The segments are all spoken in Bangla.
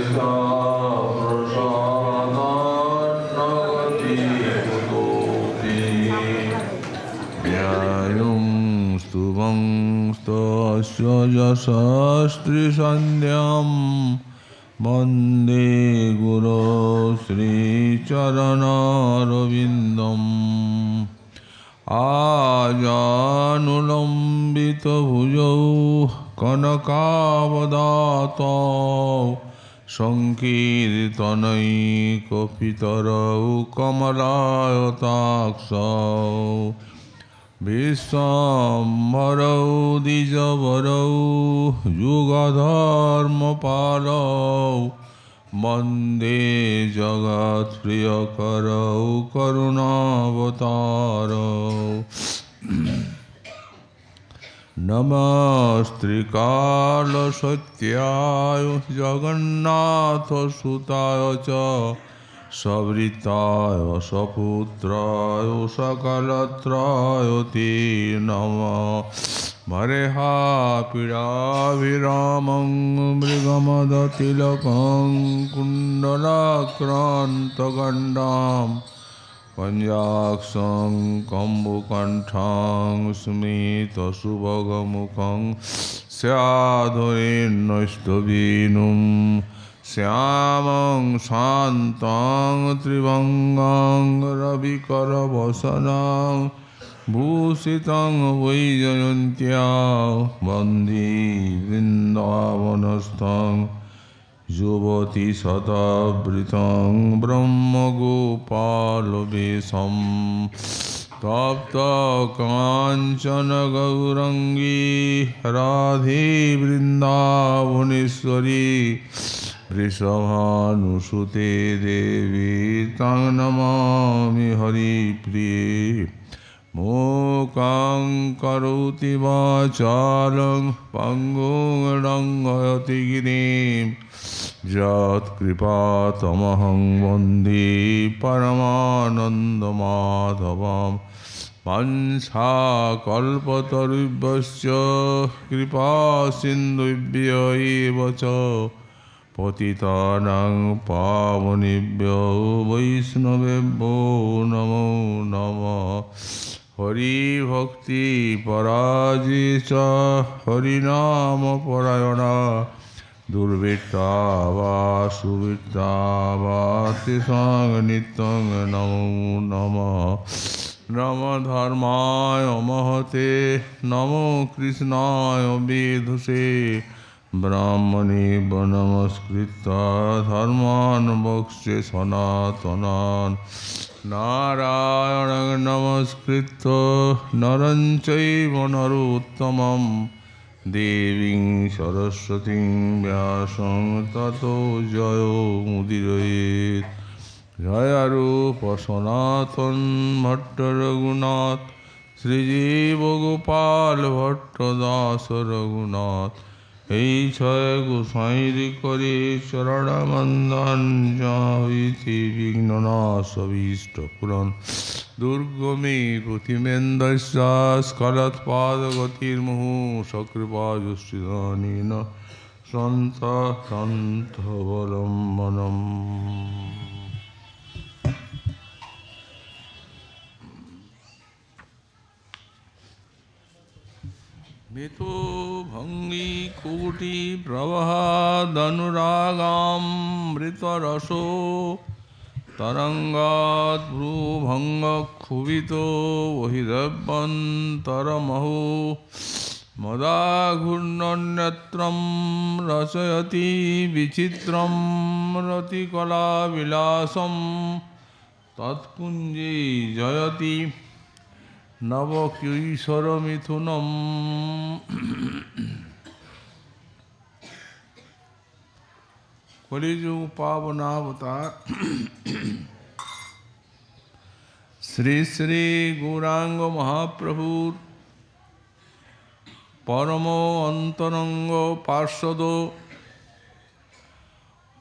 प्रसादान्नगति कुतोऽपि न्यायं स्तुवं स्तस्य यशस्त्रिसन्ध्यां वन्दे गुरो श्रीचरणरविन्दम् आजानुलम्बितभुजौ कनकावदातौ सङ्कीर्तनैकपितरौ कमलायताक्षौ विश्वाम्भरौ द्विजवरौ युगधर्मपालौ वन्दे जगत्प्रियकरौ करुणावतारौ नमस्त्रिकालसत्याय जगन्नाथसुताय च सवृताय सपुत्राय सकलत्राय ते नमः मरेहापीडाभिरामं मृगमदतिलकं कुण्डलाक्रान्तगण्डां पञ्चाक्षं कम्बुकण्ठं स्मितसुभगमुखं स्याधुरेन्नष्टवीनुं श्यामं शान्तं त्रिभङ्गं रविकरवसनं भूषितं वैजयन्त्या वन्दे वृन्दावनस्थं युवतिशतवृतं ब्रह्मगोपालवेशं तप्तकाञ्चन गौरङ्गी राधे वृन्दावनेश्वरी वृषभानुसुते देवी तं नमामि हरिप्रिये मूकं करोति वाचालं पङ्गुं लङ्घयति गिरिं यत्कृपातमहं वन्दे परमानन्दमाधवं वंशाकल्पतरुभ्यश्च कृपासिन्धुभ्य एव च पतितानां पावनेभ्यो वैष्णवेभ्यो नमो नमः हरिभक्ति पराजे च हरिनामपरायणा दुर्वृत्ता वा सुवृत्ता वा तेषां नित्यं नमो नमः नमो धर्माय महते नमो कृष्णाय वेधसे ब्राह्मणे नमस्कृत्य धर्मान् वक्ष्ये सनातनान् नारायणं नमस्कृत्य नरं चैव नरोत्तमं देवीं सरस्वतीं व्यासं ततो जयो मुदीरयेत् जय रूप सनातन भट्ट रघुनाथ श्रीजीव गोपाल भट्ट दास रघुनाथ এই ছয় গোসাইরি করে চরণবন্দন যাইতে বিঘ্ননাশভীষ্ট পুরাণ দুর্গমে প্রতিমেন্দস্যা স্খলৎপাদগতির্মুহু সকৃপাজুষ্টিদানেন সন্ত সন্তবলম্বনম। मितो भंगी कोटि प्रवहादनुरागामृतरसो तरंगात् भ्रूभंग क्षुभितो वहिरभ्यन्तरमहो मदाघूर्णन्यत्रं रचयति विचित्रं रतिकलाविलासं तत्कुञ्जे जयति नवकिशोरमिथुनम्। कलिजुग पावनावतार श्री श्री गौरांग महाप्रभु परमो अंतरंग पार्षद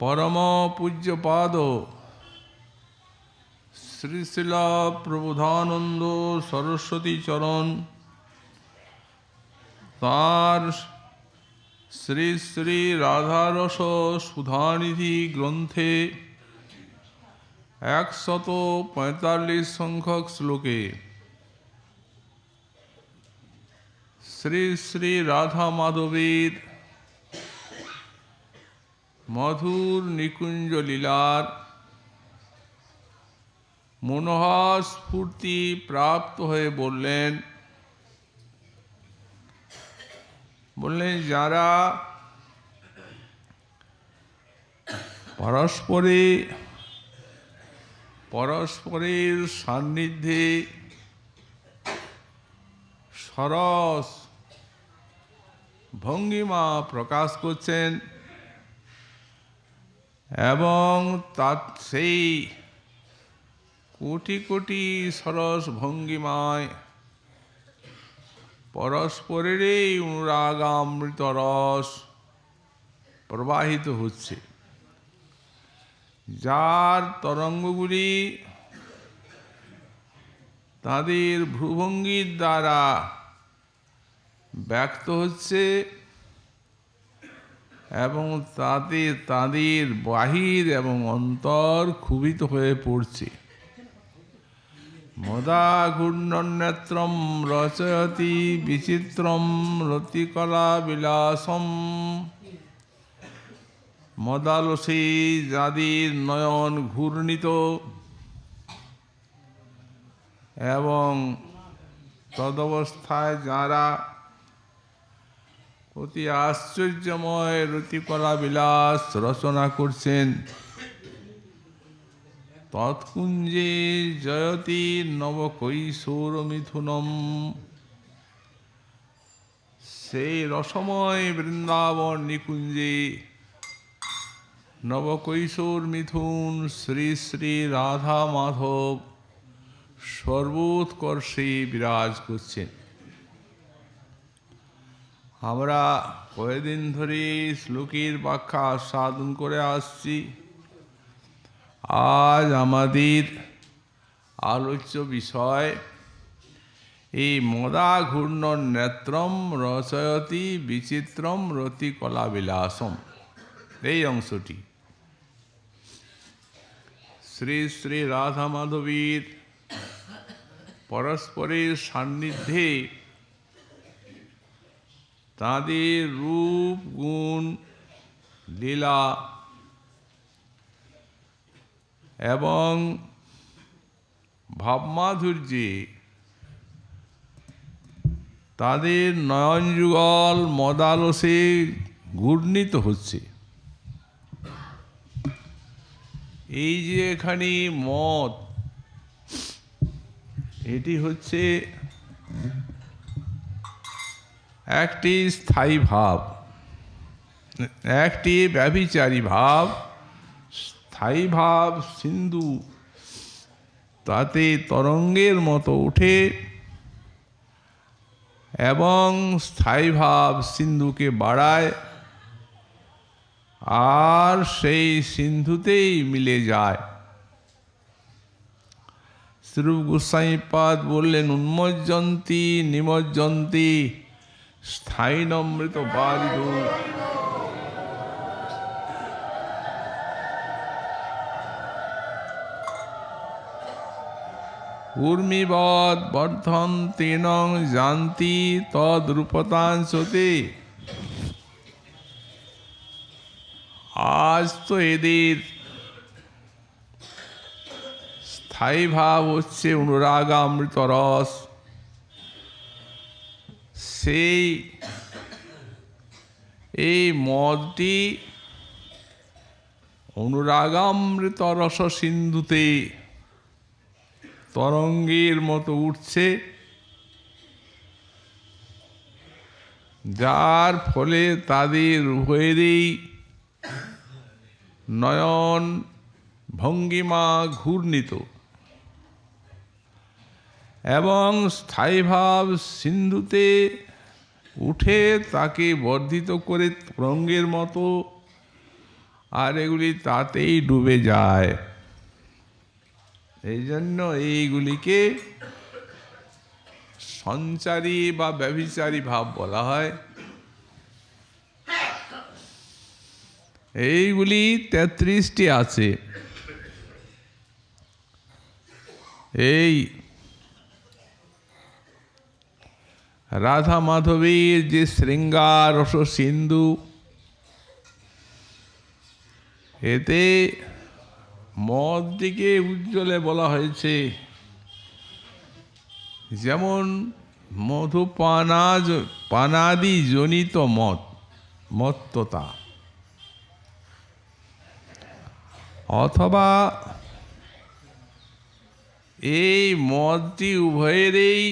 परम पूज्यपाद श्री शिला प्रबोधानंद सरस्वती चरण तार শ্রী শ্রী রাধারস সুধানিধি গ্রন্থে 145 সংখ্যক শ্লোকে শ্রী শ্রী রাধা মাধবীর মধুর নিকুঞ্জ লীলার মনোহর স্ফূর্তি প্রাপ্ত হয়ে বললেন যারা পরস্পরের সান্নিধ্যে সরস ভঙ্গিমা প্রকাশ করছেন এবং সেই কোটি কোটি সরস ভঙ্গিমায় পরস্পরেরই অনুরাগামৃত রস প্রবাহিত হচ্ছে, যার তরঙ্গগুলি তাদের ভ্রুভঙ্গির দ্বারা ব্যক্ত হচ্ছে এবং তাতে তাদের বাহির এবং অন্তর ক্ষুভিত হয়ে পড়ছে। মদা ঘূর্ণনেত্রম রচয়তি বিচিত্রম রতিকলা বিলাসম। মদালসে যাদের নয়ন ঘূর্ণিত এবং তদবস্থায় যারা অতি আশ্চর্যময় রতিকলা বিলাস রচনা করছেন, তৎকুঞ্জে জয়তি নবকৈশোর মিথুনম। সেই রসময় বৃন্দাবন নিকুঞ্জে নবকৈশোর মিথুন শ্রী শ্রী রাধা মাধব সর্বোৎকর্ষে বিরাজ করছেন। আমরা কয়েকদিন ধরে শ্লোকের ব্যাখ্যা সাধন করে আসছি। আজ আমাদের আলোচ্য বিষয় এই মদা ঘূর্ণ নেত্রম রচয়তি বিচিত্রম রতিকলা বিলাসম, এই অংশটি শ্রী শ্রী রাধা মাধবীর পরস্পরের সান্নিধ্যে তাদের রূপ গুণ লীলা এবং ভাবমাধুর্যে তাদের নয়ন যুগল মদালসে ঘূর্ণিত হচ্ছে। এই যে এখানে মদ, এটি হচ্ছে একটি স্থায়ী ভাব, একটি ব্যভিচারী ভাব, স্থায়ী ভাব সিন্ধু তাতে তরঙ্গের মতো ওঠে এবং স্থায়ী ভাব সিন্ধুকে বাড়ায় আর সেই সিন্ধুতেই মিলে যায়। শ্রী গোস্বামীপাদ বললেন, উন্মজ্জন্তি নিমজ্জন্তি স্থায়ী নমৃত বারিদু। ঊর্মিবৎ বর্ধন্তেন জানতি তদ্রূপতাংশতে। আজ তো এদের স্থায়ী ভাব হচ্ছে অনুরাগামৃত রস। সেই এই মদটি অনুরাগামৃত রস সিন্ধুতে তরঙ্গের মতো উঠছে, যার ফলে তাদের উভয়েরই নয়ন ভঙ্গিমা ঘূর্ণিত এবং স্থায়ীভাব সিন্ধুতে উঠে তাকে বর্ধিত করে তরঙ্গের মতো, আর এগুলি তাতেই ডুবে যায়। এই জন্য এইগুলিকে সঞ্চারী বা ব্যভিচারী ভাব বলা হয়। এইগুলি 33টি আছে। এই রাধা মাধবীর যে শৃঙ্গার রস সিন্ধু, এতে মদটিকে উজ্জ্বলে বলা হয়েছে, যেমন পানাদি জনিত মত্ততা, অথবা এই মদটি উভয়েরই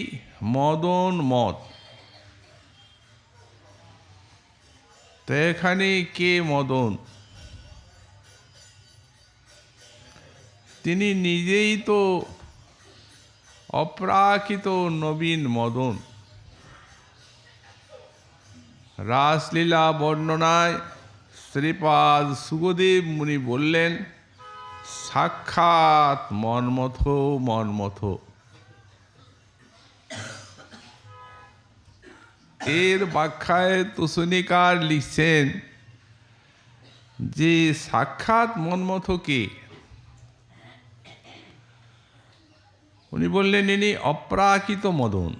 মদন মদ। তো এখানে কে মদন? তিনি নিজেই তো অপ্রাকৃত নবীন মদন। রাসলীলা বর্ণনায় শ্রীপাদ সুখদেব মুনি বললেন, সাক্ষাৎ মন্মথ। এর ব্যাখ্যায় তুসনিকার লিখছেন যে সাক্ষাৎ মন্মথ কে? উনি বললেন, ইনি অপ্রাকৃত মদন।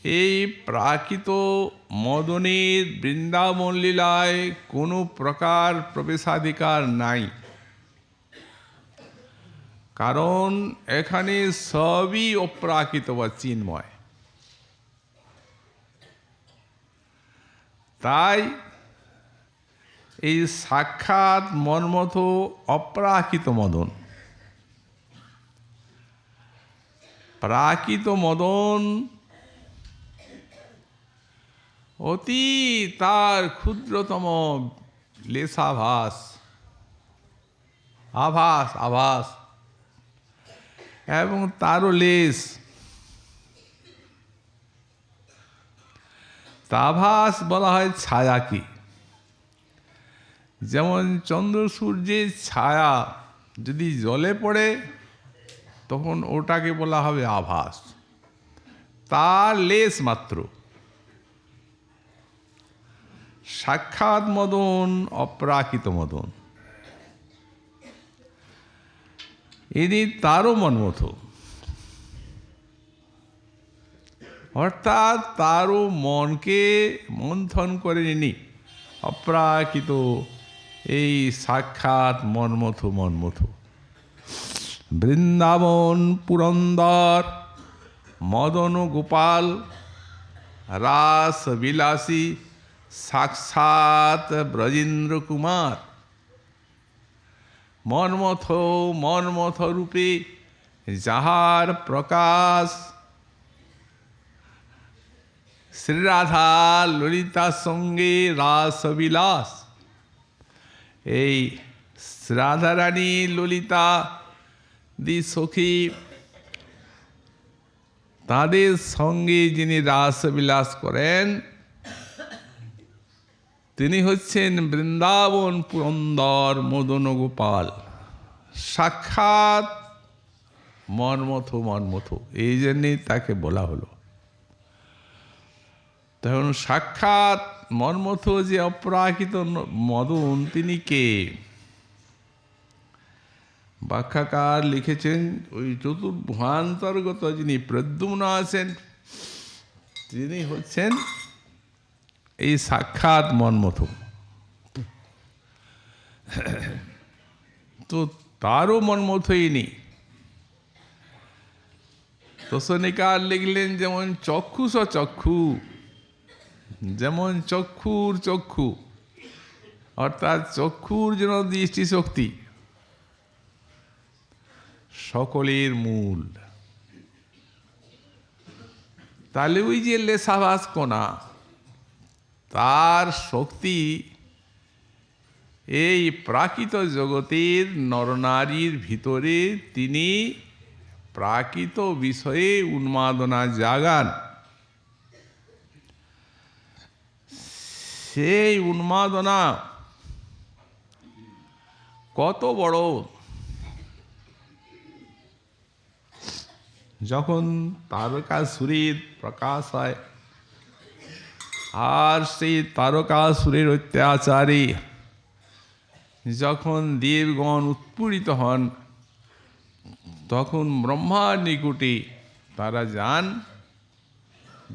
এই প্রাকৃত মদনের বৃন্দাবন লীলায় কোনো প্রকার প্রবেশাধিকার নাই, কারণ এখানে সবই অপ্রাকৃত বা চিন্ময়। তাই এই সাক্ষাৎ মন্মথ অপ্রাকৃত মদন। প্রাকৃত মদন অতি তার ক্ষুদ্রতম লেশাভাস, আভাস এবং তারও লেশ, তাভাস বলা হয় ছায়াকে। যেমন চন্দ্র সূর্যের ছায়া যদি জলে পড়ে তখন ওটাকে বলা হবে আভাস, তার লেশ মাত্র। সাক্ষাৎ মদন অপ্রাকৃত মদন, ইনি তারও মন্মথ, অর্থাৎ তারও মনকে মন্থন করে নিনি অপ্রাকৃত এই সাক্ষাৎ মন্মথ। বৃন্দাবন পুরন্দর মদন গোপাল রাস বিলাসী সাক্ষাৎ ব্রজেন্দ্র কুমার, মন্মথ রূপে যাহার প্রকাশ, শ্রীরাধা ললিতার সঙ্গে রাসবিলাস। এই রাধারানী ললিতা দি সখী, তাদের সঙ্গে যিনি রাসবিলাস করেন তিনি হচ্ছেন বৃন্দাবন পুরন্দর মদন গোপাল, সাক্ষাৎ মন্মথ। এই জন্যই তাকে বলা হলো। তখন সাক্ষাৎ মন্মথ যে অপ্রাকৃত মদন, তিনি কে? ব্যাখ্যাকার লিখেছেন, ওই চতুর্ভুয়ান্তর্গত যিনি প্রদ্যুম্ন আছেন তিনি হচ্ছেন এই সাক্ষাৎ মন্মথ। তো তারও মন্মথই নেই। তোষণিকার লিখলেন, যেমন চক্ষু, যেমন চক্ষু অর্থাৎ চক্ষুর জন্য দৃষ্টিশক্তি সকলের মূল। তাহলে ওই যে লেশাভাস কণা, তার শক্তি এই প্রাকৃত জগতের নরনারীর ভিতরে তিনি প্রাকৃত বিষয়ে উন্মাদনা জাগান। সেই উন্মাদনা কত বড়! যখন তারকাসুরের প্রকাশ হয়, আর সেই তারকাসুরের অত্যাচারে যখন দেবগণ উৎপীড়িত হন, তখন ব্রহ্মার নিকটে তারা যান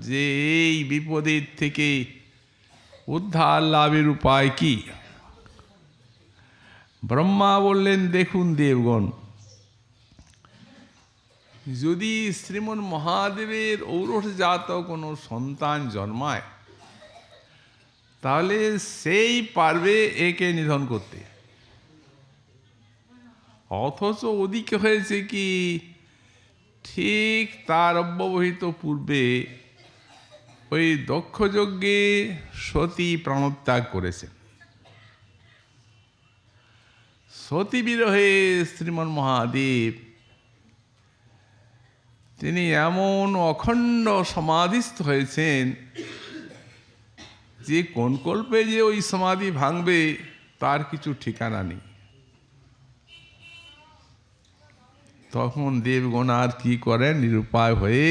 যে এই বিপদের থেকে উদ্ধার লাভের উপায় কি। ব্রহ্মা বললেন, দেখুন দেবগণ, যদি শ্রীমন মহাদেবের ঔরসজাত কোনো সন্তান জন্মায়, তাহলে সেই পারবে একে নিধন করতে। অথচ ওদিকে হয়েছে কি, ঠিক তার অব্যবহিত পূর্বে ওই দক্ষযজ্ঞে সতী প্রাণত্যাগ করেছেন। সতী বিরহে শ্রীমন মহাদেব তিনি এমন অখণ্ড সমাধিস্থ হয়েছেন যে কোন কল্পে যে ওই সমাধি ভাঙবে তার কিছু ঠিকানা নেই। তখন দেবগণ আর কি করেন, নিরুপায় হয়ে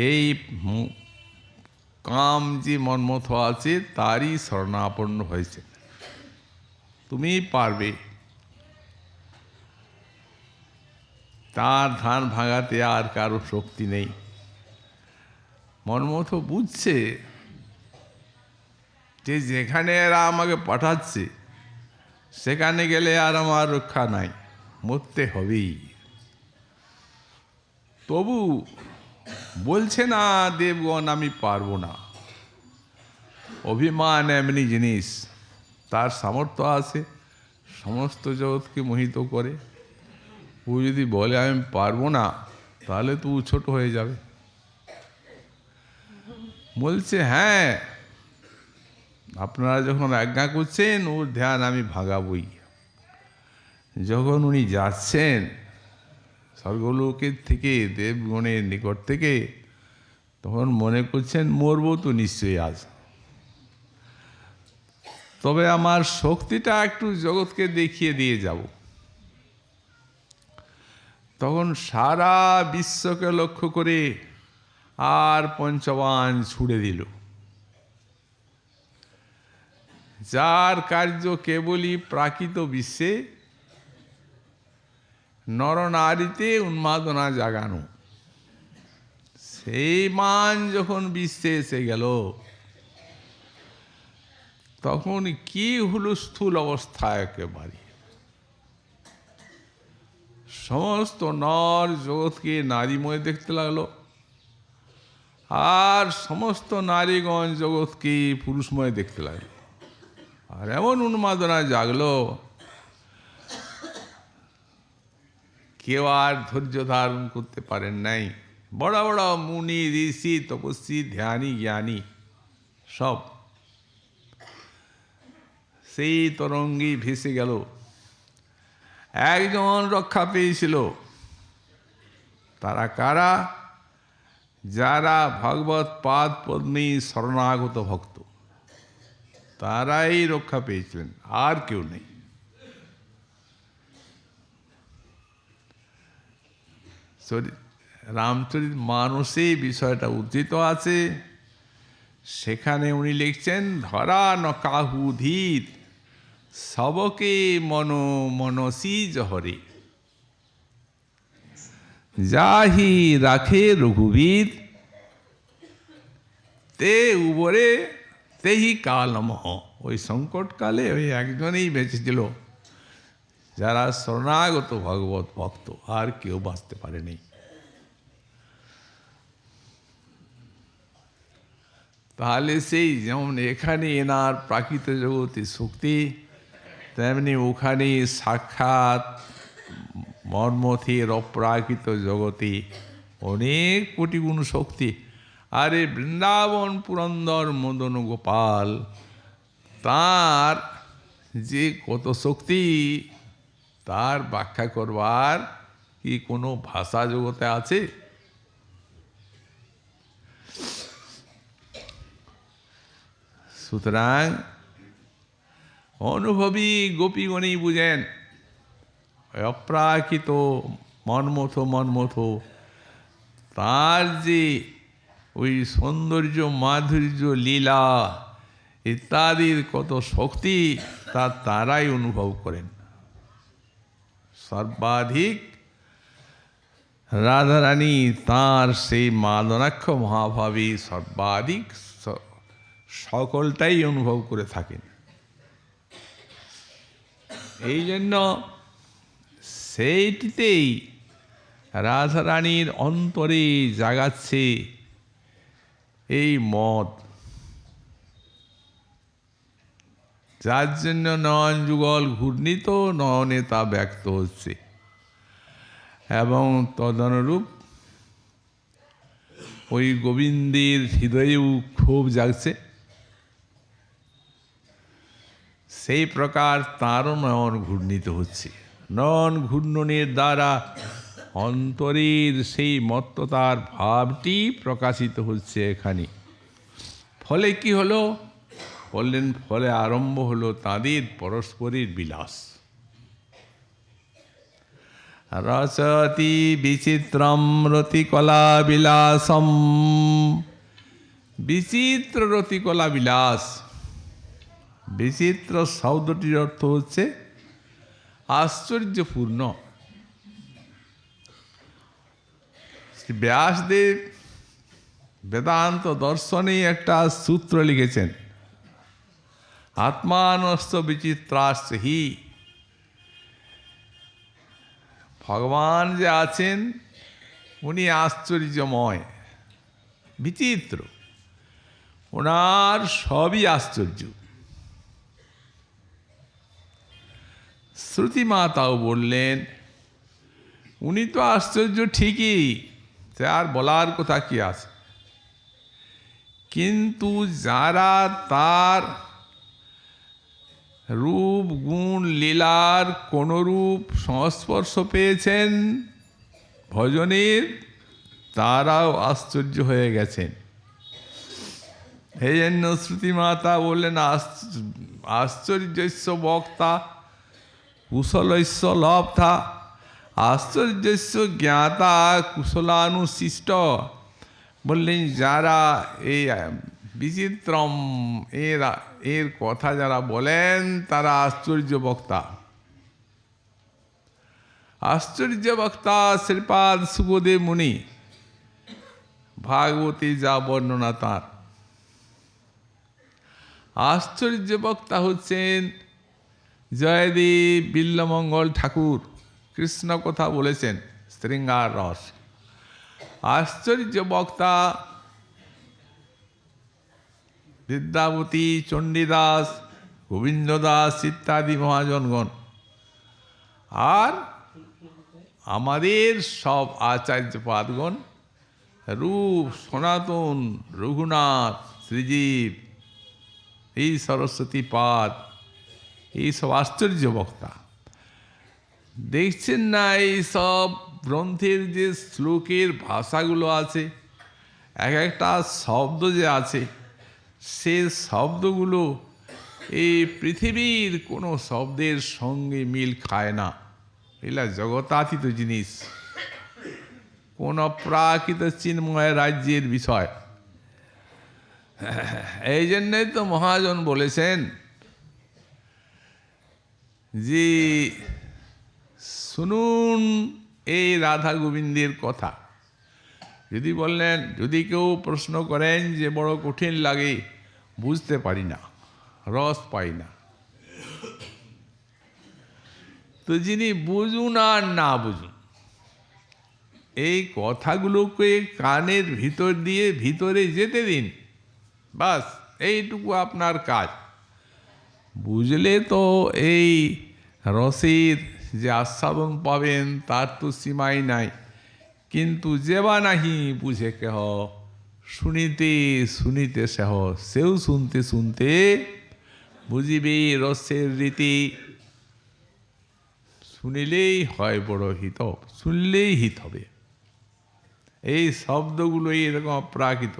এই কাম যে মন্মথ আছে তারই শরণাপন্ন হয়েছে। তুমি পারবে, তার ধান ভাঙাতে আর কারো শক্তি নেই। মন্মথ বুঝছে যে যেখানে এরা আমাকে পাঠাচ্ছে সেখানে গেলে আর আমার রক্ষা নাই, মরতে হবেই। তবু বলছে না দেবগণ আমি পারবো না। অভিমান এমনি জিনিস, তার সামর্থ্য আছে, সমস্ত জগৎকে মোহিত করে। ও যদি বলে আমি পারবো না, তাহলে তো ছোট হয়ে যাবে। বলছে হ্যাঁ, আপনারা যখন আজ্ঞা করছেন ওর ধ্যান আমি ভাগাবই। যখন উনি যাচ্ছেন স্বর্গলোকের থেকে, দেবগণের নিকট থেকে, তখন মনে করছেন মরব তো নিশ্চয়ই আজ, তবে আমার শক্তিটা একটু জগৎকে দেখিয়ে দিয়ে যাব। তখন সারা বিশ্বকে লক্ষ্য করে আর পঞ্চবাণ ছুড়ে দিল, যার কার্য কেবলই প্রাকৃত বিশ্বে নরনারীতে উন্মাদনা জাগানো। সেই মান যখন বিশ্বে এসে গেল, তখন কি হুলস্থুল অবস্থা একেবারে। সমস্ত নর জগৎকে নারীময় দেখতে লাগলো, আর সমস্ত নারীগণ জগৎকে পুরুষময় দেখতে লাগলো। আর এমন উন্মাদনা জাগলো, কেউ আর ধৈর্য ধারণ করতে পারেন নাই। বড় বড় মুনি, ঋষি, তপস্বী, ধ্যানী, জ্ঞানী সব সেই তরঙ্গে ভেসে গেল। একজন রক্ষা পেয়েছিল, তারা কারা? যারা ভগবত পাদ পদ্মে শরণাগত ভক্ত, তারাই রক্ষা পেয়েছিলেন, আর কেউ নেই। রামচরিত মানসে বিষয়টা উদ্ধৃত আছে। সেখানে উনি লিখছেন, ধরা ন কাহু ধীর সবকে মনো মনসী জহরে, যাহি রাখে রঘুবীর তে উবরে তেহি কালমহ। ওই সংকটকালে ওই একজনেই বেঁচেছিল, যারা শরণাগত ভগবত ভক্ত, আর কেউ বাঁচতে পারেনি। তাহলে সেই যেমন এখানে এনার প্রাকৃত জগতে শক্তি, তেমনি ওখানে সাক্ষাৎ মন্মথের অপ্রাকৃত জগতে অনেক কোটি গুণ শক্তি। আরে বৃন্দাবন পুরন্দর মদন গোপাল, তার যে কত শক্তি, তার ব্যাখ্যা করবার কি কোনো ভাষা জগতে আছে? সুতরাং অনুভবী গোপীগণই বুঝেন অপ্রাকৃত মন্মথ তার যে ওই সৌন্দর্য, মাধুর্য, লীলা ইত্যাদির কত শক্তি তা তারাই অনুভব করেন। সর্বাধিক রাধারানী তাঁর সেই মাদনাক্ষ মহাভাবী সর্বাধিক সকলটাই অনুভব করে থাকেন। এই জন্য সেইটিতেই রাধারানীর অন্তরে জাগাচ্ছে এই মত, যার জন্য নয়ন যুগল ঘূর্ণিত নয়নে তা ব্যক্ত হচ্ছে এবং তদনুরূপ ওই গোবিন্দের হৃদয়েও ক্ষোভ জাগছে। সেই প্রকার তাঁরও নয়ন ঘূর্ণিত হচ্ছে। নয়ন ঘূর্ণনের দ্বারা অন্তরের সেই মত্ততার ভাবটি প্রকাশিত হচ্ছে এখানে। ফলে কি হলো? বললেন, ফলে আরম্ভ হলো তাদের পরস্পরের বিলাস। রচতি বিচিত্রম রতিকলা বিলাসম। বিচিত্র রতিকলা বিলাস। বিচিত্র শব্দটির অর্থ হচ্ছে আশ্চর্যপূর্ণ। শ্রী ব্যাসদেব বেদান্ত দর্শনে একটা সূত্র লিখেছেন, আত্মানস্ত বিচিত্রাশ্চ হি। ভগবান যে আছেন উনি আশ্চর্যময়, বিচিত্র, ওনার সবই আশ্চর্য। শ্রুতি মাতাও বললেন উনি তো আশ্চর্য ঠিকই, সে আর বলার কথা কি আছে, কিন্তু যারা তার রূপ গুণ লীলার কোনরূপ সংস্পর্শ পেয়েছেন ভজনের, তারাও আশ্চর্য হয়ে গেছেন। এই জন্য শ্রুতিমাতা বললেন আশ্চর্যস্য বক্তা কুশলস্য লব্ধা, আশ্চর্যস্য জ্ঞাতা কুশলানুশিষ্ট। বললেন যারা এই বিচিত্রম এর কথা যারা বলেন তারা আশ্চর্য বক্তা। আশ্চর্য বক্তা শ্রীপাদ সুখদেব মুনি, ভাগবতী যা বর্ণনা তার। আশ্চর্য বক্তা হচ্ছেন জয়দেব বিল্লমঙ্গল ঠাকুর, কৃষ্ণ কথা বলেছেন শৃঙ্গার রস। আশ্চর্য বক্তা বিদ্যাপতি, চণ্ডীদাস, গোবিন্দ দাস ইত্যাদি মহাজনগণ। আর আমাদের সব আচার্যপাদগণ, রূপ, সনাতন, রঘুনাথ, শ্রীজীব, এই সরস্বতী পাদ, এই সব আশ্চর্য বক্তা। দেখছেন না এই সব গ্রন্থের যে শ্লোকের ভাষাগুলো আছে, এক একটা শব্দ যে আছে, সে শব্দগুলো এই পৃথিবীর কোনো শব্দের সঙ্গে মিল খায় না। এগুলা জগতাতীত জিনিস, কোন প্রাকৃত চিন্ময় রাজ্যের বিষয়। এই জন্যই তো মহাজন বলেছেন যে শুনুন এই রাধা গোবিন্দের কথা। যদি বললেন, যদি কেউ প্রশ্ন করেন যে বড় কঠিন লাগে, বুঝতে পারি না, রস পাই না, তো যিনি বুঝুন আর না বুঝুন, এই কথাগুলোকে কানের ভিতর দিয়ে ভিতরে যেতে দিন, বাস এইটুকু আপনার কাজ। বুঝলে তো এই রসের যে আস্বাদন পাবেন তার তো সীমাই নাই। কিন্তু যেবা নাহি বুঝে কেহ, শুনিতে শুনিতে সেহ, সেও শুনতে শুনতে বুঝিবে রসের রীতি। শুনিলেই হয় বড় হিত, শুনলেই হিত হবে। এই শব্দগুলো এরকম অপ্রাকৃত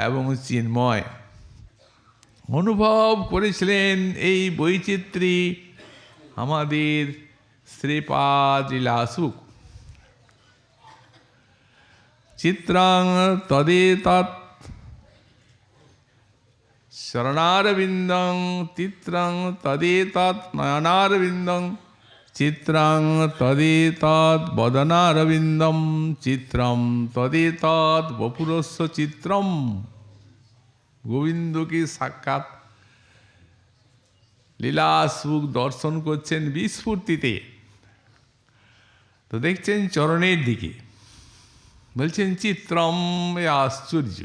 এবং চিন্ময়। অনুভব করেছিলেন এই বৈচিত্র্যে আমাদের শ্রীপাদ লীলাসুখ। চিত্রাং তদেতৎ চরণারবিন্দং চিত্রাং তদেতৎ নয়নারবিন্দং চিত্রাং তদেতৎ বদনারবিন্দম চিত্রম তদেতৎ বপুরস্য চিত্রম। গোবিন্দকে সাক্ষাৎ লীলা সুখ দর্শন করছেন বিস্ফূর্তিতে। তো দেখছেন চরণের দিকে, বলছেন চিত্রম, এ আশ্চর্য,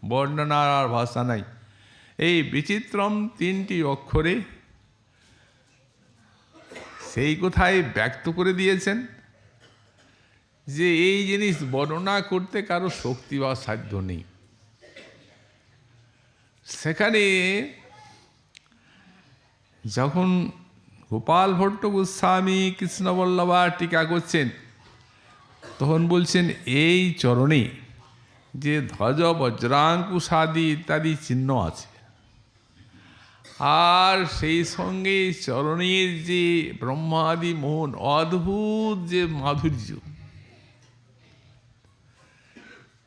বর্ণনার আর ভাষা নাই। এই বিচিত্রম তিনটি অক্ষরে সেই কথাই ব্যক্ত করে দিয়েছেন যে এই জিনিস বর্ণনা করতে কারো শক্তি বা সাধ্য নেই। সেখানে যখন গোপাল ভট্ট গোস্বামী কৃষ্ণবল্লভা টিকা করছেন, তখন বলছেন এই চরণে যে ধ্বজ বজ্রাঙ্কুশাদি ইত্যাদি চিহ্ন আছে, আর সেই সঙ্গে চরণের যে ব্রহ্মাদি মোহন, অদ্ভুত যে মাধুর্য,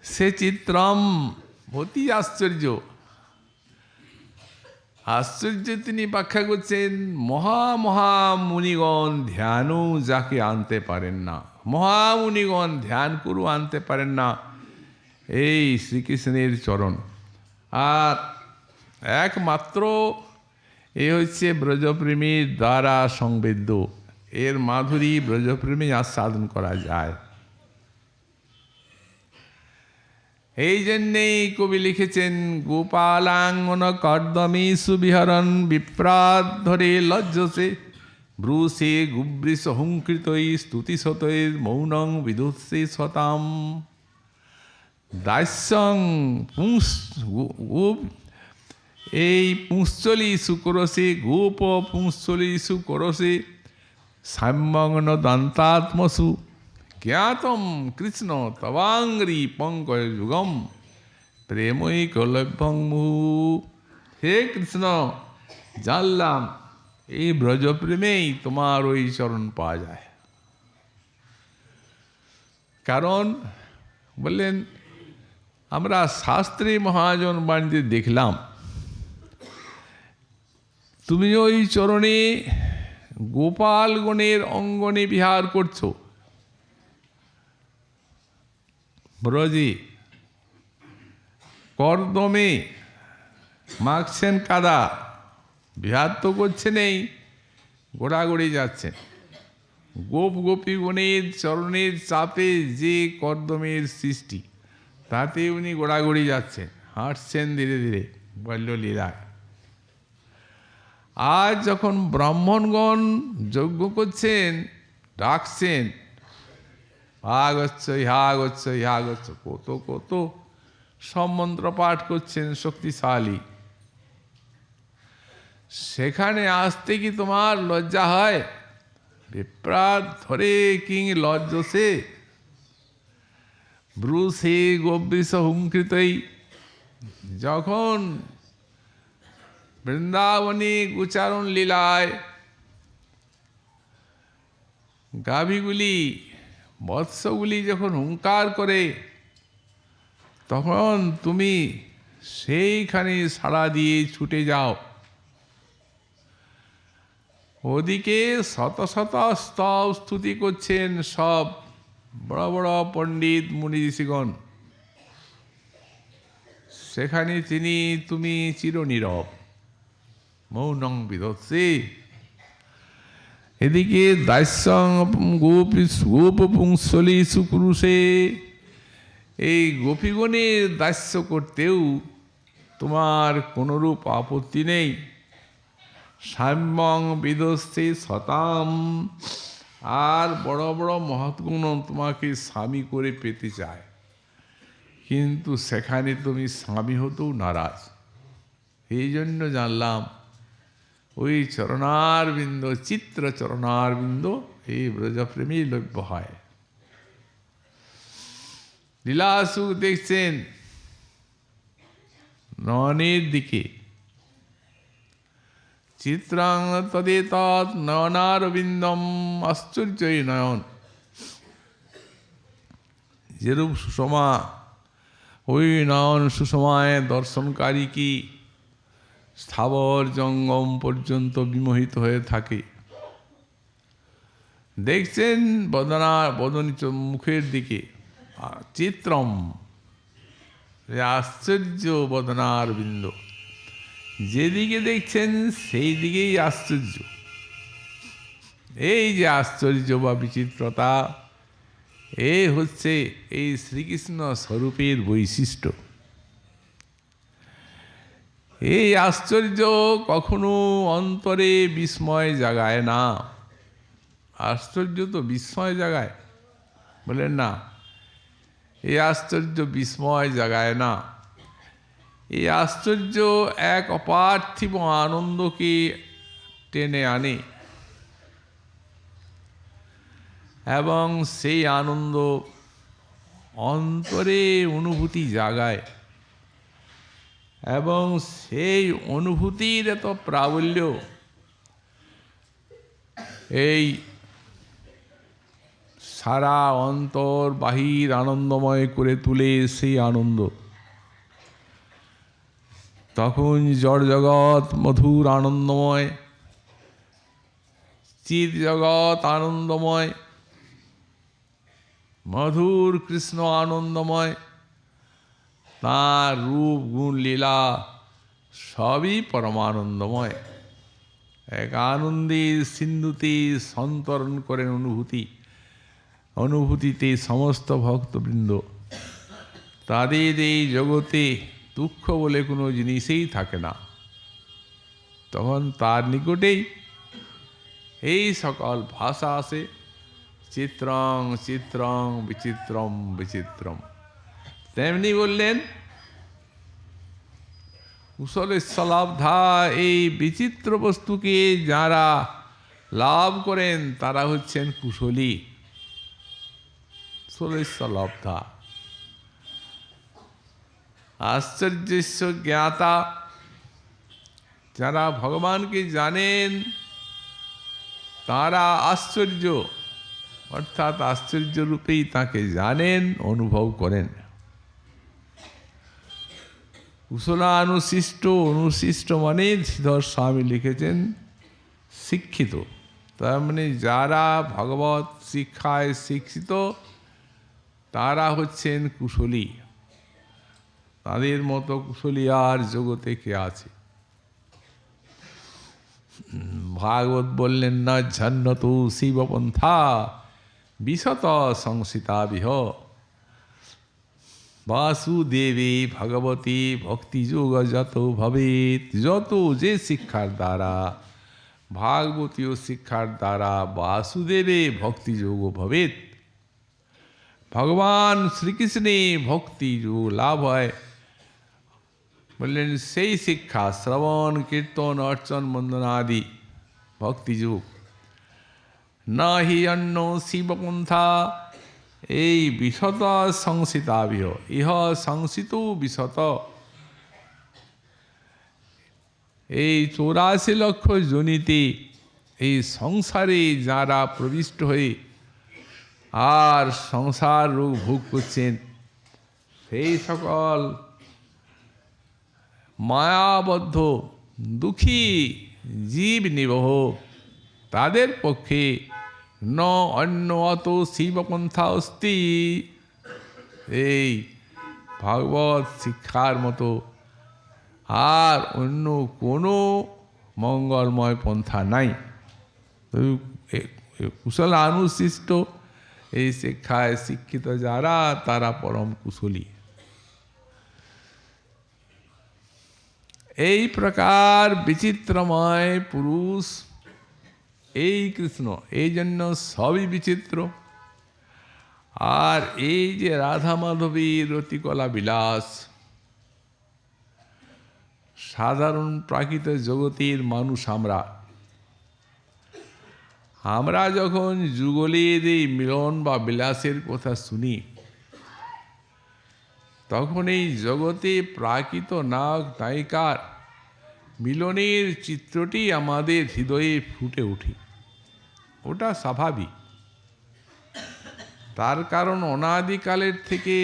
সে চিত্রম অতি আশ্চর্য। আশ্চর্য তিনি ব্যাখ্যা করছেন, মহামুনিগণ ধ্যানও যাকে আনতে পারেন না, মহামুনিগণ ধ্যান করু আনতে পারেন না এই শ্রীকৃষ্ণের চরণ। আর একমাত্র এ হচ্ছে ব্রজপ্রেমীর দ্বারা সংবেদ্য, এর মাধুরী ব্রজপ্রেমী আস্বাদন করা যায়। এই জন্যেই কবি লিখেছেন, গোপালাঙ্গন কর্দমী সুবিহরণ বিপ্রাদ ধরে লজ্জসে ব্রুষে গুবৃষ হুঙ্কৃতই স্তুতিশতৈ মৌনং বিদুৎসে সতাম। দাস্যং এই পুংস্থলী সুকরসে গোপ পুংস্থলী সুকরসে সাম্যগ্ন দন্তাত্মসু জ্ঞাতম কৃষ্ণ তবাঙ্গ্রি পঙ্কজ যুগম প্রেমই কলভ্যং মুহু। হে কৃষ্ণ, জানলাম এই ব্রজপ্রেমেই তোমার ওই চরণ পাওয়া যায়। কারণ বললেন, আমরা শাস্ত্রী মহাজন বাণীতে দেখলাম তুমি ওই চরণে গোপালগণের অঙ্গনে বিহার করছো। ব্রজে কর্দমে মাখছেন কাদা, বিহার তো করছে নেই, গোড়াগড়ি যাচ্ছেন। গোপ গোপীগণের চরণের চাপে যে কর্দমের সৃষ্টি, তাতে উনি গোড়াগড়ি যাচ্ছেন, হাঁটছেন ধীরে ধীরে বাল্য লীলায়। আজ যখন ব্রাহ্মণগণ যজ্ঞ করছেন, ডাকছেন, আগচ্ছ ইহাগচ্ছ ইহাগচ্ছ, কত কত সব মন্ত্র পাঠ করছেন শক্তিশালী, সেখানে আসতে কি তোমার লজ্জা হয়? বিপ্রাদ ধরে কিং লজ্জসে ব্রুষে গোবৃষ হুঙ্কৃতই। যখন বৃন্দাবনী উচ্চারণ লীলায় গাভীগুলি, বৎসগুলি যখন হুঙ্কার করে, তখন তুমি সেইখানে সাড়া দিয়ে ছুটে যাও। ওদিকে শত শত স্তব স্তুতি করছেন সব বড় বড় পণ্ডিত মুনি ঋষিগণ, সেখানে তুমি চিরনীরব, মৌনং বিদস্যে। এদিকে দাস্যং গোপ পুংসলি সুকুরুষে, এই গোপীগণের দাস্য করতেও তোমার কোনরূপ আপত্তি নেই। সাম্যং বিদস্যে সতাম, আর বড় বড় মহৎগুণ তোমাকে স্বামী করে পেতে চায়, কিন্তু সেখানে তুমি স্বামী হতেও নারাজ। এই জন্য জানলাম ওই চরণারবিন্দ, চিত্র চরণারবিন্দ এই ব্রজপ্রেমী লভ্য হয়। লীলাসুখ দেখছেন নয়নের দিকে, চিত্রাং তদেতৎ নয়নারবিন্দম, আশ্চর্যই নয়ন। যেরূপ সুষমা, ওই নয়ন সুষমায় দর্শনকারী কি স্থাবর জঙ্গম পর্যন্ত বিমোহিত হয়ে থাকে। দেখছেন বদনী মুখের দিকে চিত্রম, আশ্চর্য বদনার বিন্দ, যেদিকে দেখছেন সেই দিকেই আশ্চর্য। এই যে আশ্চর্য বা বিচিত্রতা, এই হচ্ছে এই শ্রীকৃষ্ণ স্বরূপের বৈশিষ্ট্য। এই আশ্চর্য কখনো অন্তরে বিস্ময় জাগায় না। আশ্চর্য তো বিস্ময় জাগায়, বলেন না? এই আশ্চর্য বিস্ময় জাগায় না। এই আশ্চর্য এক অপার্থিব আনন্দকে টেনে আনে এবং সেই আনন্দ অন্তরে অনুভূতি জাগায় এবং সেই অনুভূতির এত প্রাবল্য এই সারা অন্তর বাহির আনন্দময় করে তুলে। সেই আনন্দ তখন জড় জগৎ মধুর আনন্দময়, চিৎ জগৎ আনন্দময়, মধুর কৃষ্ণ আনন্দময়, তাঁর রূপ গুণ লীলা সবই পরমানন্দময়। এক আনন্দের সিন্ধুতে সন্তরণ করেন অনুভূতিতে সমস্ত ভক্তবৃন্দ। তাদের এই জগতে দুঃখ বলে কোনো জিনিসই থাকে না। তখন তার নিকটেই এই সকল ভাষা আসে, চিত্রং চিত্রং বিচিত্রম বিচিত্রম। তেমনি বললেন কুশলেশ্বলাভধা, এই বিচিত্র বস্তুকে যারা লাভ করেন তারা হচ্ছেন কুশলী। কুশলেশ্বলাভধা আশ্চর্যস্য জ্ঞাতা, যারা ভগবানকে জানেন তারা আশ্চর্য, অর্থাৎ আশ্চর্য রূপেই তাকে জানেন, অনুভব করেন। কুশলানুশিষ্ট, অনুশিষ্ট মানে শ্রীধর স্বামী লিখেছেন শিক্ষিত, তার মানে যারা ভগবত শিক্ষায় শিক্ষিত তারা হচ্ছেন কুশলী। তাদের মতো কুশলী আর জগতে কে আছে? ভাগবত বললেন না ঝন্নত শিবপন্থা বিশত সংসিতাবিহ, বাসুদেবে ভগবতী ভক্তিযোগ যত ভবেত। যত যে শিক্ষার দ্বারা, ভাগবতীয় শিক্ষার দ্বারা বাসুদেবে ভক্তিযোগ ভবেত, ভগবান শ্রীকৃষ্ণে ভক্তিযোগ লাভ হয়। বললেন সেই শিক্ষা শ্রবণ কীর্তন অর্চন বন্দনাদি ভক্তিযোগ। না হি অন্য শিবপন্থা, এই বিশত সংসিতাবিহ, ইহ সংসিত বিশত, এই 84 লক্ষ জনিতে এই সংসারে যারা প্রবিষ্ট হয়ে আর সংসার রোগ ভোগ করছেন, সেই সকল মায়াবদ্ধ দুঃখী জীব নিবহ, তাদের পক্ষে ন অন্য অত শিবপন্থা অস্তি, এই ভাগবত শিক্ষার মতো আর অন্য কোনো মঙ্গলময় পন্থা নাই। কুশল অনুশিষ্ট এই শিক্ষায় শিক্ষিত যারা, তারা পরম কুশলী। এই প্রকার বিচিত্রময় পুরুষ এই কৃষ্ণ, এই জন্য সবই বিচিত্র। আর এই যে রাধা মাধবীর রতিকলা বিলাস, সাধারণ প্রাকৃত জগতের মানুষ আমরা যখন যুগলের এই মিলন বা বিলাসের কথা শুনি, তখন এই জগতে প্রাকৃত নায়ক নায়িকার মিলনের চিত্রটি আমাদের হৃদয়ে ফুটে ওঠে। ওটা স্বাভাবিক। তার কারণ অনাদিকালের থেকে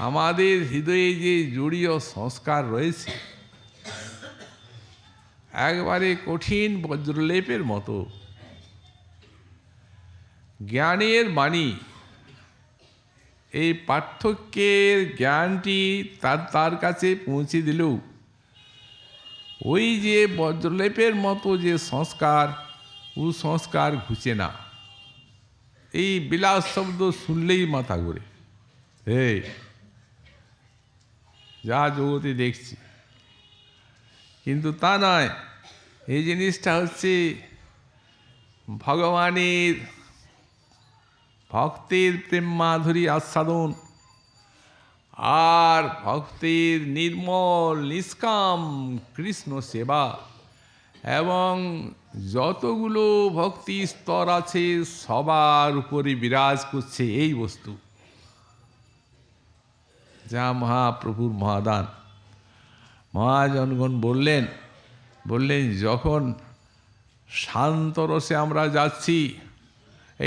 আমাদের হৃদয়ে যে জড়ীয় সংস্কার রয়েছে একবারে কঠিন বজ্রলেপের মতো। জ্ঞানের বাণী, এই পার্থক্যের জ্ঞানটি তার কাছে পৌঁছে দিলেও ওই যে বজ্রলেপের মতো যে সংস্কার, কুসংস্কার ঘুচে না। এই বিলাস শব্দ শুনলেই মাথা ঘুরে, এই যা জগতে দেখছি। কিন্তু তা নয়, এই জিনিসটা হচ্ছে ভগবানের ভক্তের প্রেম মাধুরী আস্বাদন আর ভক্তের নির্মল নিষ্কাম কৃষ্ণ সেবা, এবং যতগুলো ভক্তি স্তর আছে সবার উপরে বিরাজ করছে এই বস্তু, যা মহাপ্রভুর মহাদান। মহাজনগণ বললেন যখন শান্ত রসে আমরা যাচ্ছি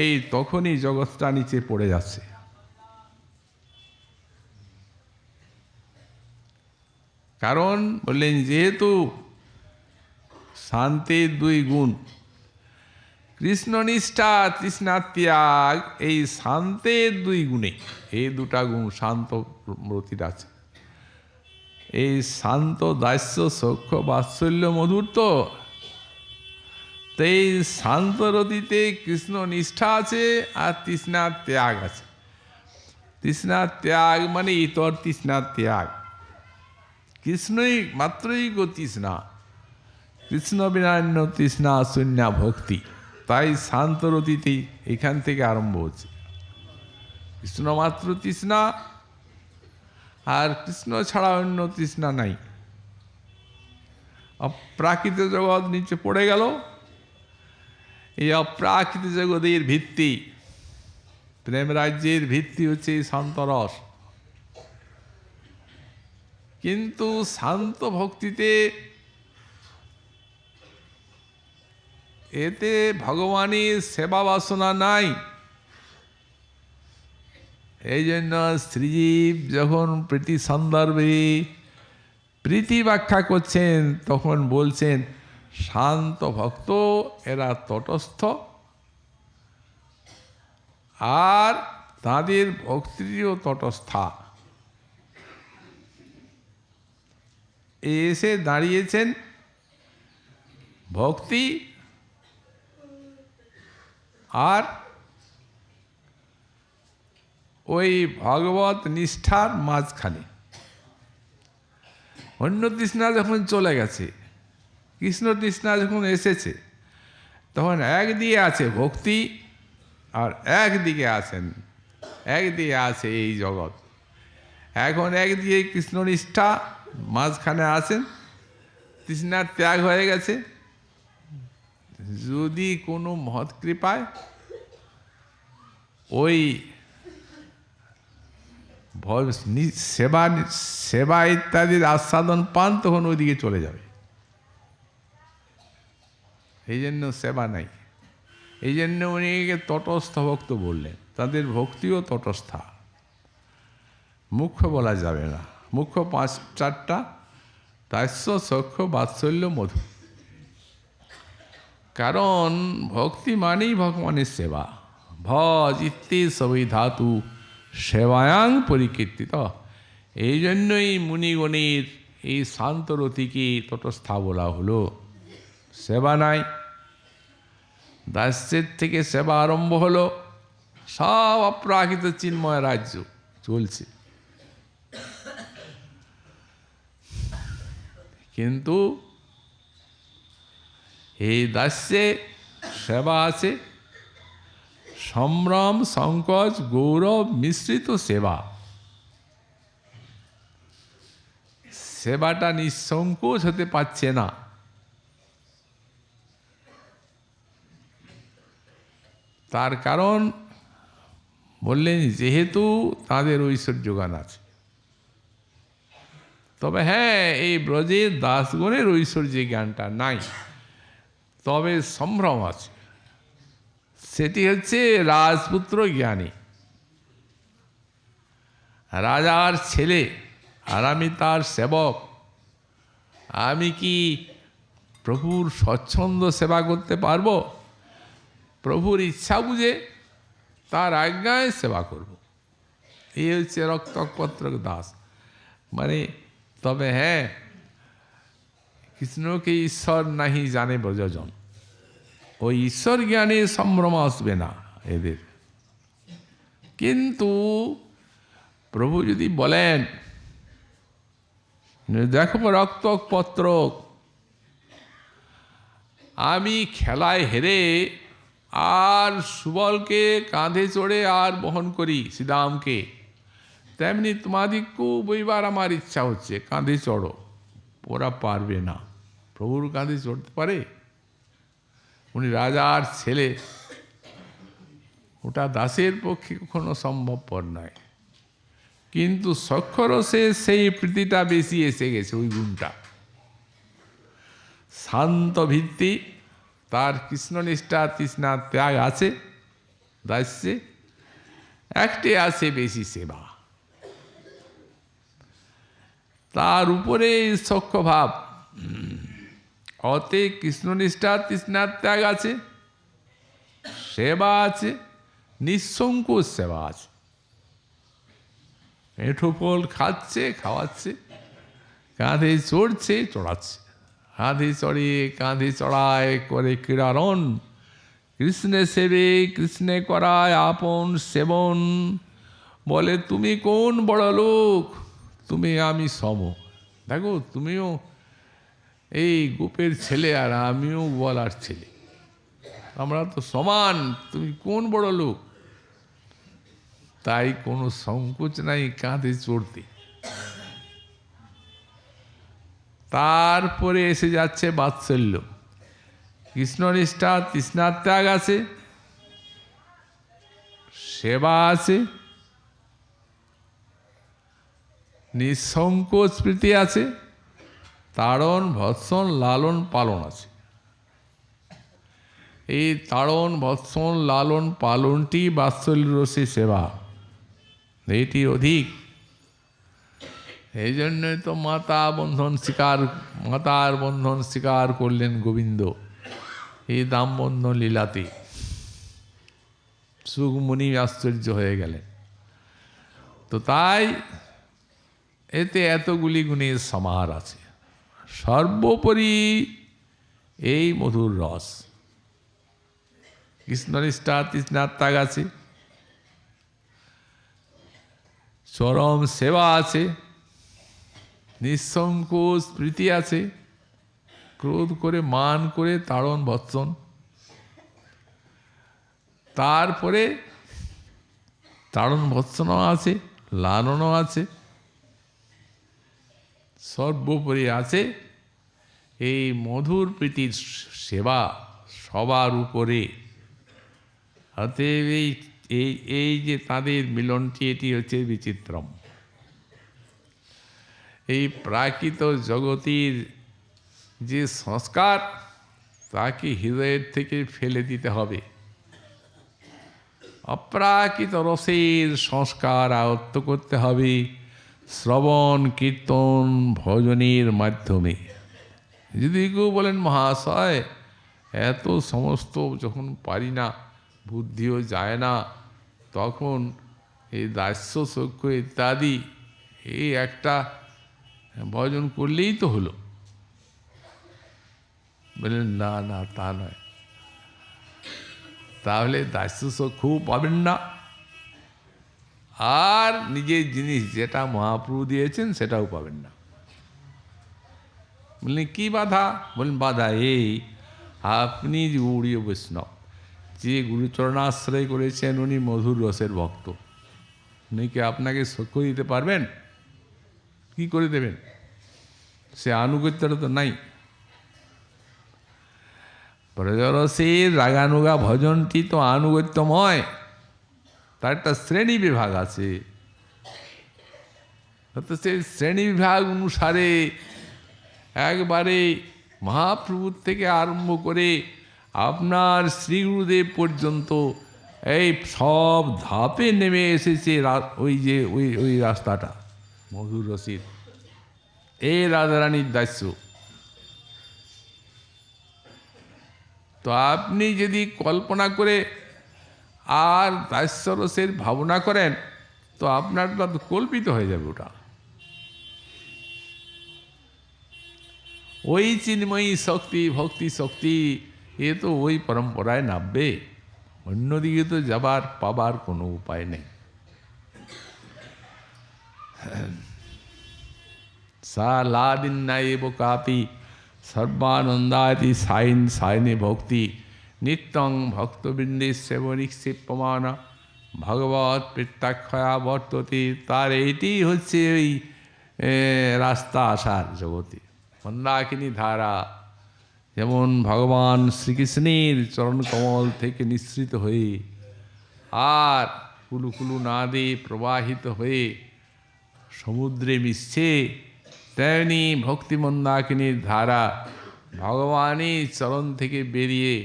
এই তখনই জগৎটা নিচে পড়ে যাচ্ছে। কারণ বললেন যেহেতু শান্তির দুই গুণ, কৃষ্ণনিষ্ঠা তৃষ্ণা ত্যাগ, এই শান্তের দুই গুণে, এই দুটা গুণ শান্ত রতির আছে। এই শান্ত দাস্য সখ্য বাৎসল্য মধুর, তো এই শান্ত রতিতে কৃষ্ণ নিষ্ঠা আছে আর তৃষ্ণা ত্যাগ আছে। তৃষ্ণা ত্যাগ মানে ইতর তৃষ্ণা ত্যাগ। কৃষ্ণই মাত্রই গো তৃষ্ণা, কৃষ্ণ বিনান্য তৃষ্ণা শূন্যা ভক্তি। তাই শান্ত রতিতে এখান থেকে আরম্ভ হচ্ছে। কৃষ্ণ মাত্র তৃষ্ণা, আর কৃষ্ণ ছাড়া অন্য তৃষ্ণা নাই। অপ্রাকৃত জগৎ নিচে পড়ে গেল। এই অপ্রাকৃত জগতের ভিত্তি, প্রেম রাজ্যের ভিত্তি হচ্ছে শান্তরস। কিন্তু শান্ত ভক্তিতে এতে ভগবানের সেবা বাসনা নাই। এই জন্য শ্রীজীব যখন প্রীতি সন্দর্ভে প্রীতি ব্যাখ্যা করছেন তখন বলছেন শান্ত ভক্ত এরা তটস্থ, আর তাদের ভক্তিও তটস্থা। এসে দাঁড়িয়েছেন ভক্তি আর ওই ভগবত নিষ্ঠার মাঝখানে। অন্য তৃষ্ণা যখন চলে গেছে, কৃষ্ণ তৃষ্ণা যখন এসেছে, তখন একদিকে আছে ভক্তি আর একদিকে আছে এই জগৎ। এখন একদিকে কৃষ্ণ নিষ্ঠা, মাঝখানে আছেন তৃষ্ণার ত্যাগ হয়ে গেছে। যদি কোনো মহৎ কৃপায় ওই সেবা ইত্যাদির আস্বাদন পান তখন ওইদিকে চলে যাবে। এই জন্য সেবা নাই। এই জন্য উনিকে তটস্থ ভক্ত বললেন। তাদের ভক্তিও তটস্থা, মুখ্য বলা যাবে না। মুখ্য 5-4টা: দাস্য, সখ্য, বাৎসল্য, মধু। কারণ ভক্তি মানেই ভগবানের সেবা। ভজ ইত্যে সবই ধাতু সেবায়াং পরিকীর্তিত। এই জন্যই মুনিগণের এই শান্তরতিকে তটস্থা বলা হলো। সেবা নাই, দাস্যের থেকে সেবা আরম্ভ হলো। সব অপ্রাকৃত চিন্ময় রাজ্য চলছে, কিন্তু এই দাস্যে সেবা আছে সম্ভ্রম, সংকোচ, গৌরব মিশ্রিত সেবা। সেবাটা নিঃসংকোচ হতে পারছে না। তার কারণ বললেন যেহেতু তাদের ঐশ্বর্যগান আছে। তবে হ্যাঁ, এই ব্রজের দাসগণের ঐশ্বর্য জ্ঞানটা নাই, তবে সম্ভ্রম আছে। সেটি হচ্ছে রাজপুত্র জ্ঞানী, রাজার ছেলে, আর আমি তার সেবক। আমি কি প্রভুর স্বচ্ছন্দ সেবা করতে পারবো? প্রভুর ইচ্ছা বুঝে তার আজ্ঞায় সেবা করব। এই হচ্ছে রক্তপত্র দাস। মানে তবে হ্যাঁ, কৃষ্ণকে ঈশ্বর নাহি জানে ব্রজজন, ওই ঈশ্বর জ্ঞানে সম্ভ্রম আসবে না এদের। কিন্তু প্রভু যদি বলেন দেখো রক্তপত্র, আমি খেলায় হেরে আর সুবলকে কাঁধে চড়ে আর বহন করি শ্রীরামকে, তেমনি তোমাদিকেও বইবার আমার ইচ্ছা হচ্ছে, কাঁধে চড়ো। ওরা পারবে না। প্রভুর কাঁধে চড়তে পারে? উনি রাজার ছেলে, ওটা দাসের পক্ষে কখনো সম্ভবপর নয়। কিন্তু সক্ষরসে সেই প্রীতিটা বেশি এসে গেছে, ওই গুণটা। শান্ত ভিত্তি, তার কৃষ্ণনিষ্ঠা তৃষ্ণা ত্যাগ আছে, দাস্যে একটি আছে বেশি সেবা, তার উপরে সখ্য ভাব। অতে কৃষ্ণনিষ্ঠা তৃষ্ণা ত্যাগ আছে, সেবা আছে, নিঃসংকোচ সেবা আছে। এঁঠো ফল খাচ্ছে, খাওয়াচ্ছে, কাঁধে চড়ছে, চড়াচ্ছে, কাঁধে চড়ে কাঁধে চড়ায় করে ক্রীড়ারণ। কৃষ্ণে সেবে কৃষ্ণে করায় আপন সেবন। বলে তুমি কোন বড় লোক, তুমি আমি সম। দেখো তুমিও এই গোপের ছেলে আর আমিও বলার ছেলে, আমরা তো সমান, তুমি কোন বড় লোক। তাই কোনো সংকোচ নাই কাঁধে চড়তে। তারপরে এসে যাচ্ছে বাৎসল্য। কৃষ্ণনিষ্ঠা তৃষ্ণার ত্যাগ আছে, সেবা আছে, নিঃসংকোচ প্রীতি আছে, তাড়ন ভৎসন লালন পালন আছে। এই তাড়ন ভৎসন লালন পালনটি বাৎসল্য রসে সেবা, এইটি অধিক। এই জন্যই তো মাতার বন্ধন স্বীকার করলেন গোবিন্দ এই দামবন্ধন লীলাতে। সুখমুনি আশ্চর্য হয়ে গেলেন। তো তাই এতে এতগুলি গুণের সমাহার আছে। সর্বোপরি এই মধুর রস, কৃষ্ণনিষ্ঠা তৃষ্ণার ত্যাগ আছে, চরম সেবা আছে, নিঃসংকোচ প্রীতি আছে, ক্রোধ করে মান করে তাড়ন ভৎসন, তারপরে তাড়ন ভৎসনও আছে, লালনও আছে, সর্বোপরি আছে এই মধুর প্রীতির সেবা সবার উপরে। অতএব এই যে তাদের মিলনটি, এটি হচ্ছে বিচিত্রম। এই প্রাকৃত জগতের যে সংস্কার, তাকে হৃদয়ের থেকে ফেলে দিতে হবে। অপ্রাকৃত রসের সংস্কার আয়ত্ত করতে হবে শ্রবণ কীর্তন ভজনের মাধ্যমে। যদি কেউ বলেন মহাশয় এত সমস্ত যখন পারি না, বুদ্ধিও যায় না, তখন এই দাস্য সখ্য ইত্যাদি এই একটা ভজন করলেই তো হলো। বললেন না না, তা নয়। তাহলে দাস্য সখ্যও পাবেন না, আর নিজের জিনিস যেটা মহাপ্রভু দিয়েছেন সেটাও পাবেন না। বললেন কি বাধা? বললেন বাধা এই, আপনি যে গৌড়ীয় বৈষ্ণব, যে গুরুচরণাশ্রয় করেছেন উনি মধুর রসের ভক্ত, উনি কি আপনাকে সখ্য দিতে পারবেন? কি করে দেবেন? সে আনুগত্যটা তো নাই। ব্রজরসের রাগানুগা ভজনটি তো আনুগত্যময়, তার একটা শ্রেণী বিভাগ আছে। তো সেই শ্রেণী বিভাগ অনুসারে একবারে মহাপ্রভুর থেকে আরম্ভ করে আপনার শ্রী গুরুদেব পর্যন্ত এই সব ধাপে নেমে এসেছে ওই যে ওই রাস্তাটা মধুর রসিদ, এই রাধারানীর দাস্য। তো আপনি যদি কল্পনা করে আর দাস্যরসের ভাবনা করেন তো আপনারটা তো কল্পিত হয়ে যাবে। ওটা ওই চিন্ময়ী শক্তি, ভক্তি শক্তি, এ তো ওই পরম্পরায় নামবে, অন্যদিকে তো যাবার পাবার কোনো উপায় নেই। সা লাদিন্না এব কাপি সর্বানন্দাতি সায়নে ভক্তি নিত্যং ভক্তবৃন্দে সেবনিক্ষেপমান ভগবৎ প্রত্যাখ্যয়া বর্ততে। তার এইটি হচ্ছে ওই রাস্তা আসার জগতে। মন্দাকিনী ধারা যেমন ভগবান শ্রীকৃষ্ণের চরণকমল থেকে নিঃসৃত হয়ে আর কুলু কুলু নাদে প্রবাহিত হয়ে সমুদ্রে মিশছে, তেমনি ভক্তি মন্দাকিনীর ধারা ভগবানের চরণ থেকে বেরিয়ে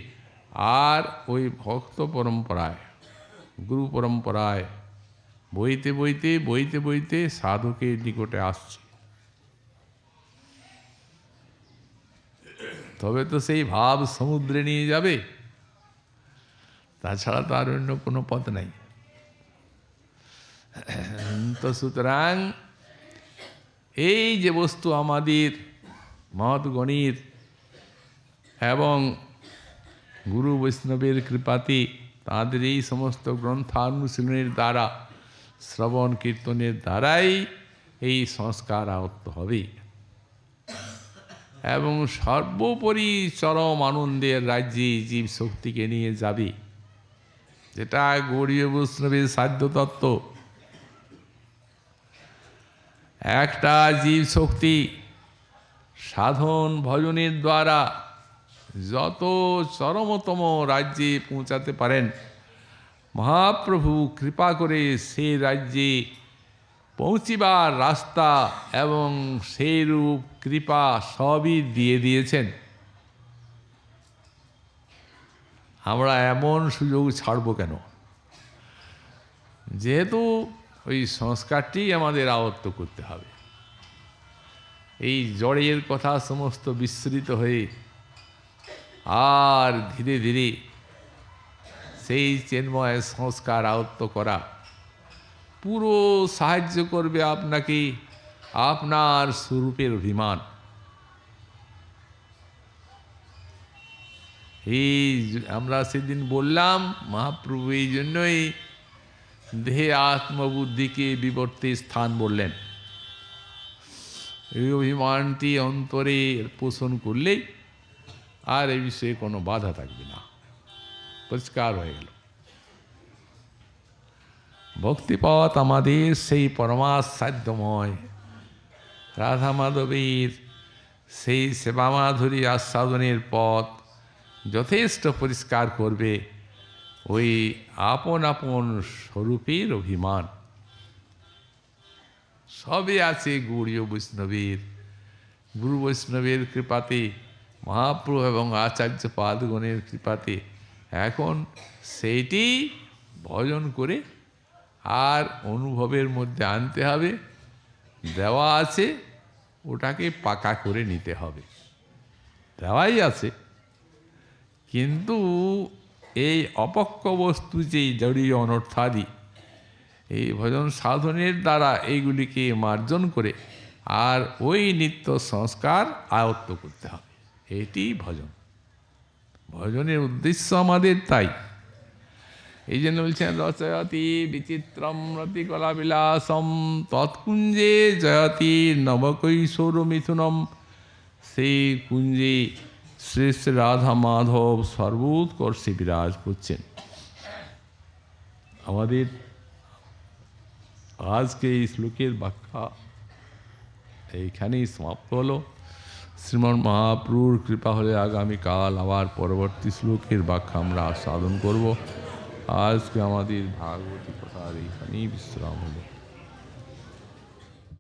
আর ওই ভক্ত পরম্পরায়, গুরু পরম্পরায় বইতে বইতে বইতে বইতে সাধকের নিকটে আসছে। তবে তো সেই ভাব সমুদ্রে নিয়ে যাবে, তাছাড়া তো আর অন্য কোনো পথ নাই। তো সুতরাং এই যে বস্তু আমাদের মহৎগণের এবং গুরু বৈষ্ণবের কৃপাতে তাদের এই সমস্ত গ্রন্থানুশীলনের দ্বারা, শ্রবণ কীর্তনের দ্বারাই এই সংস্কার আয়ত্ত হবে এবং সর্বোপরি চরম আনন্দের রাজ্যে জীব শক্তিকে নিয়ে যাবে, যেটা গৌড়ীয় বৈষ্ণবের সাধ্য তত্ত্ব। একটা জীব শক্তি সাধন ভজনের দ্বারা যত চরমতম রাজ্যে পৌঁছাতে পারেন, মহাপ্রভু কৃপা করে সেই রাজ্যে পৌঁছিবার রাস্তা এবং সেই রূপ কৃপা সবই দিয়ে দিয়েছেন। আমরা এমন সুযোগ ছাড়ব কেন? যেহেতু ওই সংস্কারটি আমাদের আয়ত্ত করতে হবে। এই জড়ের কথা সমস্ত বিস্মৃত হয়ে আর ধীরে ধীরে সেই চিন্ময় সংস্কার আয়ত্ত করা পুরো সাহায্য করবে আপনাকে আপনার স্বরূপের অভিমান। এই আমরা সেদিন বললাম, মহাপ্রভু এই জন্যই দেহে আত্মবুদ্ধিকে বিবর্তে স্থান বললেন। এই অভিমানটি অন্তরে পোষণ করলেই আর এই বিষয়ে কোনো বাধা থাকবে না, পরিষ্কার হয়ে গেল। ভক্তিপথ আমাদের সেই পরমাসাধ্যময় রাধা মাধবীর সেই সেবা মাধুরী আস্বাদনের পথ যথেষ্ট পরিষ্কার করবে ওই আপন আপন স্বরূপের অভিমান। সবে আছে গৌড়ীয় বৈষ্ণবের, গুরু বৈষ্ণবের কৃপাতে, মহাপ্রভু এবং আচার্য পাদগণের কৃপাতে এখন সেইটি ভজন করে আর অনুভবের মধ্যে আনতে হবে। দেওয়া আছে, ওটাকে পাকা করে নিতে হবে। দেওয়াই আছে, কিন্তু এই অপক্ষ বস্তু যেই জড়ীয় অনর্থাদি এই ভজন সাধনের দ্বারা এইগুলিকে মার্জন করে আর ওই নিত্য সংস্কার আয়ত্ত করতে হবে। এটি ভজন, ভজনের উদ্দেশ্য আমাদের তাই। এই জন্য বলছেন রচয়তি বিচিত্রম রতিকলা বিলাসম তৎকুঞ্জে জয়তি নবকৈশোর মিথুনম। সেই কুঞ্জে শ্রী শ্রী রাধা মাধব সর্বোৎকর্ষে বিরাজ করছেন। আমাদের আজকে এই শ্লোকের ব্যাখ্যা এইখানেই সমাপ্ত হলো। শ্রীমন মহাপ্রভুর কৃপা হলে আগামীকাল আবার পরবর্তী শ্লোকের ব্যাখ্যা আমরা সাধন করব। আজকে আমাদের ভাগবতী কথার এইখানেই বিশ্রাম হলো।